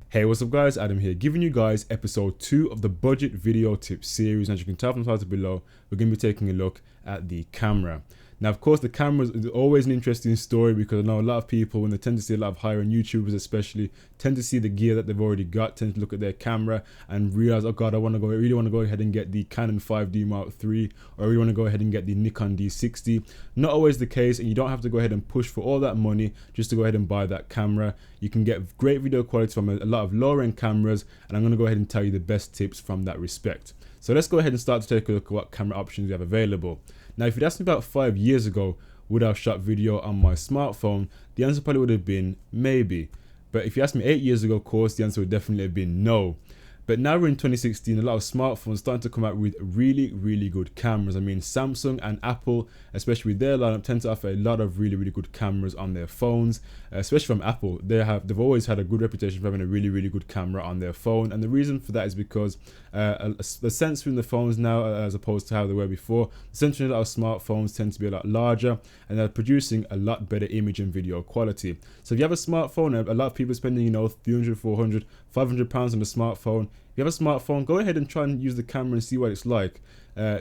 Hey, what's up guys, Adam here, giving you guys episode 2 of the budget video tips series. As you can tell from the title below, we're going to be taking a look at the camera. Now, of course, the camera is always an interesting story because I know a lot of people, when they tend to see a lot of higher end YouTubers especially, tend to see the gear that they've already got, tend to look at their camera and realize, oh god, I really want to go ahead and get the Canon 5D Mark III, or I really want to go ahead and get the Nikon D60. Not always the case, and you don't have to go ahead and push for all that money just to go ahead and buy that camera. You can get great video quality from a lot of lower end cameras, and I'm going to go ahead and tell you the best tips from that respect. So let's go ahead and start to take a look at what camera options we have available. Now, if you'd asked me about 5 years ago, would I have shot video on my smartphone? The answer probably would have been maybe. But if you asked me 8 years ago, of course, the answer would definitely have been no. But now we're in 2016, a lot of smartphones are starting to come out with really good cameras. I mean, Samsung and Apple, especially with their lineup, tend to offer a lot of really good cameras on their phones. Especially from Apple, they've always had a good reputation for having a really good camera on their phone, and the reason for that is because the sensor in the phones now, as opposed to how they were before, the sensor in a lot of smartphones tend to be a lot larger, and they're producing a lot better image and video quality. So if you have a smartphone, a lot of people are spending 300, 400, 500 pounds on a smartphone. If you have a smartphone, go ahead and try and use the camera and see what it's like.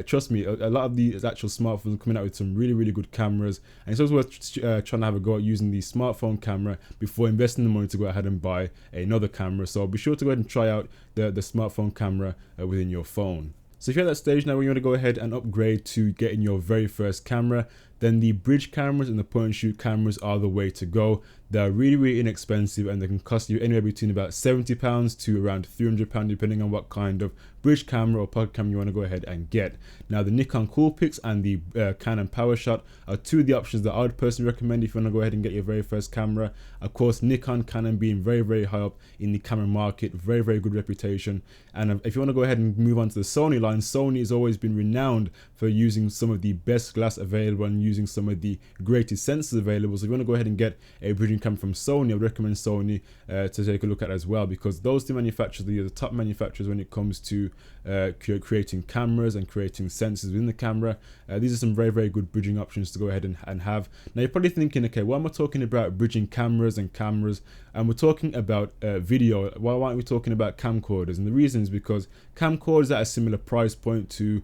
Trust me, a lot of these actual smartphones are coming out with some really good cameras, and it's always worth trying to have a go at using the smartphone camera before investing the money to go ahead and buy another camera. So be sure to go ahead and try out the smartphone camera within your phone. So if you're at that stage now where you want to go ahead and upgrade to getting your very first camera, then the bridge cameras and the point and shoot cameras are the way to go. They're really inexpensive, and they can cost you anywhere between about £70 to around £300 depending on what kind of bridge camera or pocket camera you want to go ahead and get. Now, the Nikon Coolpix and the Canon PowerShot are two of the options that I would personally recommend if you want to go ahead and get your very first camera. Of course, Nikon, Canon being very high up in the camera market, very good reputation. And if you want to go ahead and move on to the Sony line, Sony has always been renowned for using some of the best glass available and using some of the greatest sensors available. So if you want to go ahead and get a bridging camera from Sony, I would recommend Sony to take a look at as well, because those two manufacturers are the top manufacturers when it comes to creating cameras and creating sensors within the camera. These are some very good bridging options to go ahead and have. Now, you're probably thinking, okay, why am I talking about bridging cameras and we're talking about video? Why aren't we talking about camcorders? And the reason is because camcorders at a similar price point to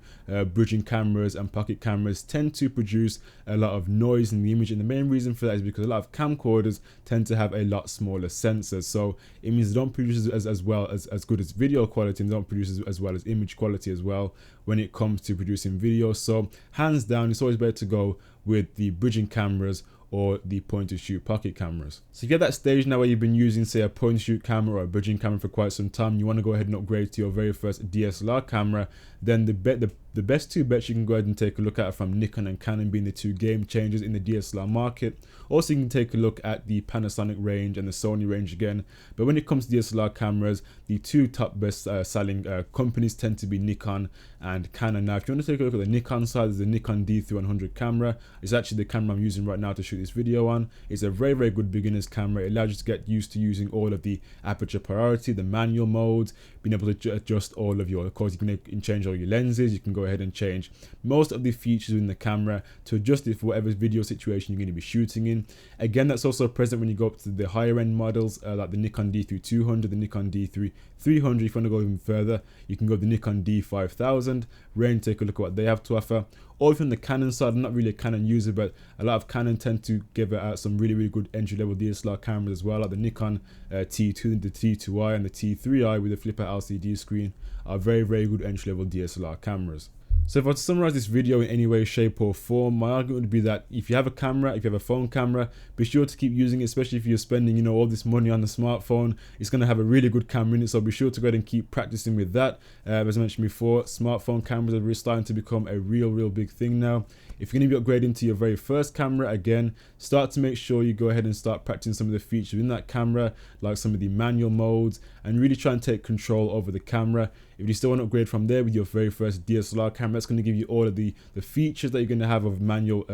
bridging cameras and pocket cameras tend to produce a lot of noise in the image, and the main reason for that is because a lot of camcorders tend to have a lot smaller sensors, so it means they don't produce as good as video quality, and they don't produce as well as image quality as well when it comes to producing video. So hands down, it's always better to go with the bridging cameras or the point and shoot pocket cameras. So you get that stage now where you've been using, say, a point and shoot camera or a bridging camera for quite some time, you want to go ahead and upgrade to your very first DSLR camera, then the best two bets you can go ahead and take a look at from Nikon and Canon being the two game changers in the DSLR market. Also, you can take a look at the Panasonic range and the Sony range again. But when it comes to DSLR cameras, the two top best selling companies tend to be Nikon and Canon. Now, if you want to take a look at the Nikon side, there's the Nikon D3100 camera. It's actually the camera I'm using right now to shoot this video on. It's a very good beginner's camera. It allows you to get used to using all of the aperture priority, the manual modes, being able to adjust all of your, of course, you can change all your lenses. You can go ahead and change most of the features in the camera to adjust it for whatever video situation you're going to be shooting in. Again, that's also present when you go up to the higher end models like the Nikon D3200, the Nikon D3300. If you want to go even further, you can go the Nikon D5000 range, take a look at what they have to offer. Or if you're on the Canon side, I'm not really a Canon user, but a lot of Canon tend to give out some really good entry-level DSLR cameras as well, like the Nikon T2, the T2i, and the T3i with a flip-out LCD screen are very good entry-level DSLR cameras. So if I were to summarize this video in any way, shape or form, my argument would be that if you have a camera, if you have a phone camera, be sure to keep using it, especially if you're spending all this money on the smartphone. It's going to have a really good camera in it, so be sure to go ahead and keep practicing with that. As I mentioned before, smartphone cameras are really starting to become a real big thing now. If you're going to be upgrading to your very first camera, again, start to make sure you go ahead and start practicing some of the features in that camera, like some of the manual modes, and really try and take control over the camera. If you still want to upgrade from there with your very first DSLR camera, that's going to give you all of the features that you're going to have of manual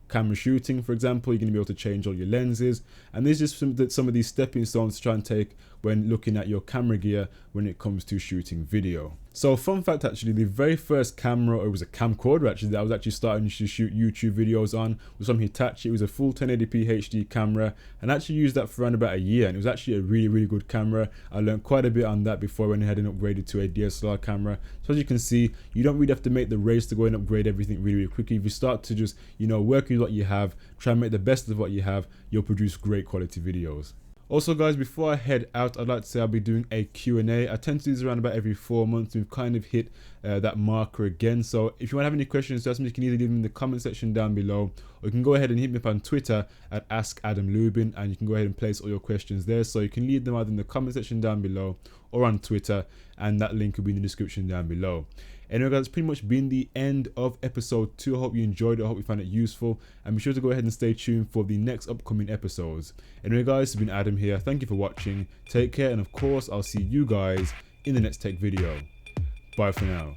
camera shooting, for example. You're going to be able to change all your lenses, and there's just some of these stepping stones to try and take when looking at your camera gear when it comes to shooting video. So fun fact, actually, the very first camera, or it was a camcorder actually, that I was actually starting to shoot YouTube videos on was from Hitachi. It was a full 1080p HD camera, and I actually used that for around about a year, and it was actually a really good camera. I learned quite a bit on that before I went ahead and upgraded to a DSLR camera. So as you can see, you don't really have to make the race to go and upgrade everything really quickly. If you start to just, you know, work with what you have, try and make the best of what you have, you'll produce great quality videos. Also guys, before I head out, I'd like to say I'll be doing a Q&A. I tend to do this around about every 4 months. We've kind of hit that marker again. So if you want to have any questions to ask me, you can either leave them in the comment section down below, or you can go ahead and hit me up on Twitter at AskAdamLubin, and you can go ahead and place all your questions there. So you can leave them either in the comment section down below or on Twitter, and that link will be in the description down below. Anyway guys, it's pretty much been the end of episode 2. I hope you enjoyed it. I hope you found it useful, and be sure to go ahead and stay tuned for the next upcoming episodes. Anyway guys, it's been Adam here. Thank you for watching. Take care, and of course I'll see you guys in the next tech video. Bye for now.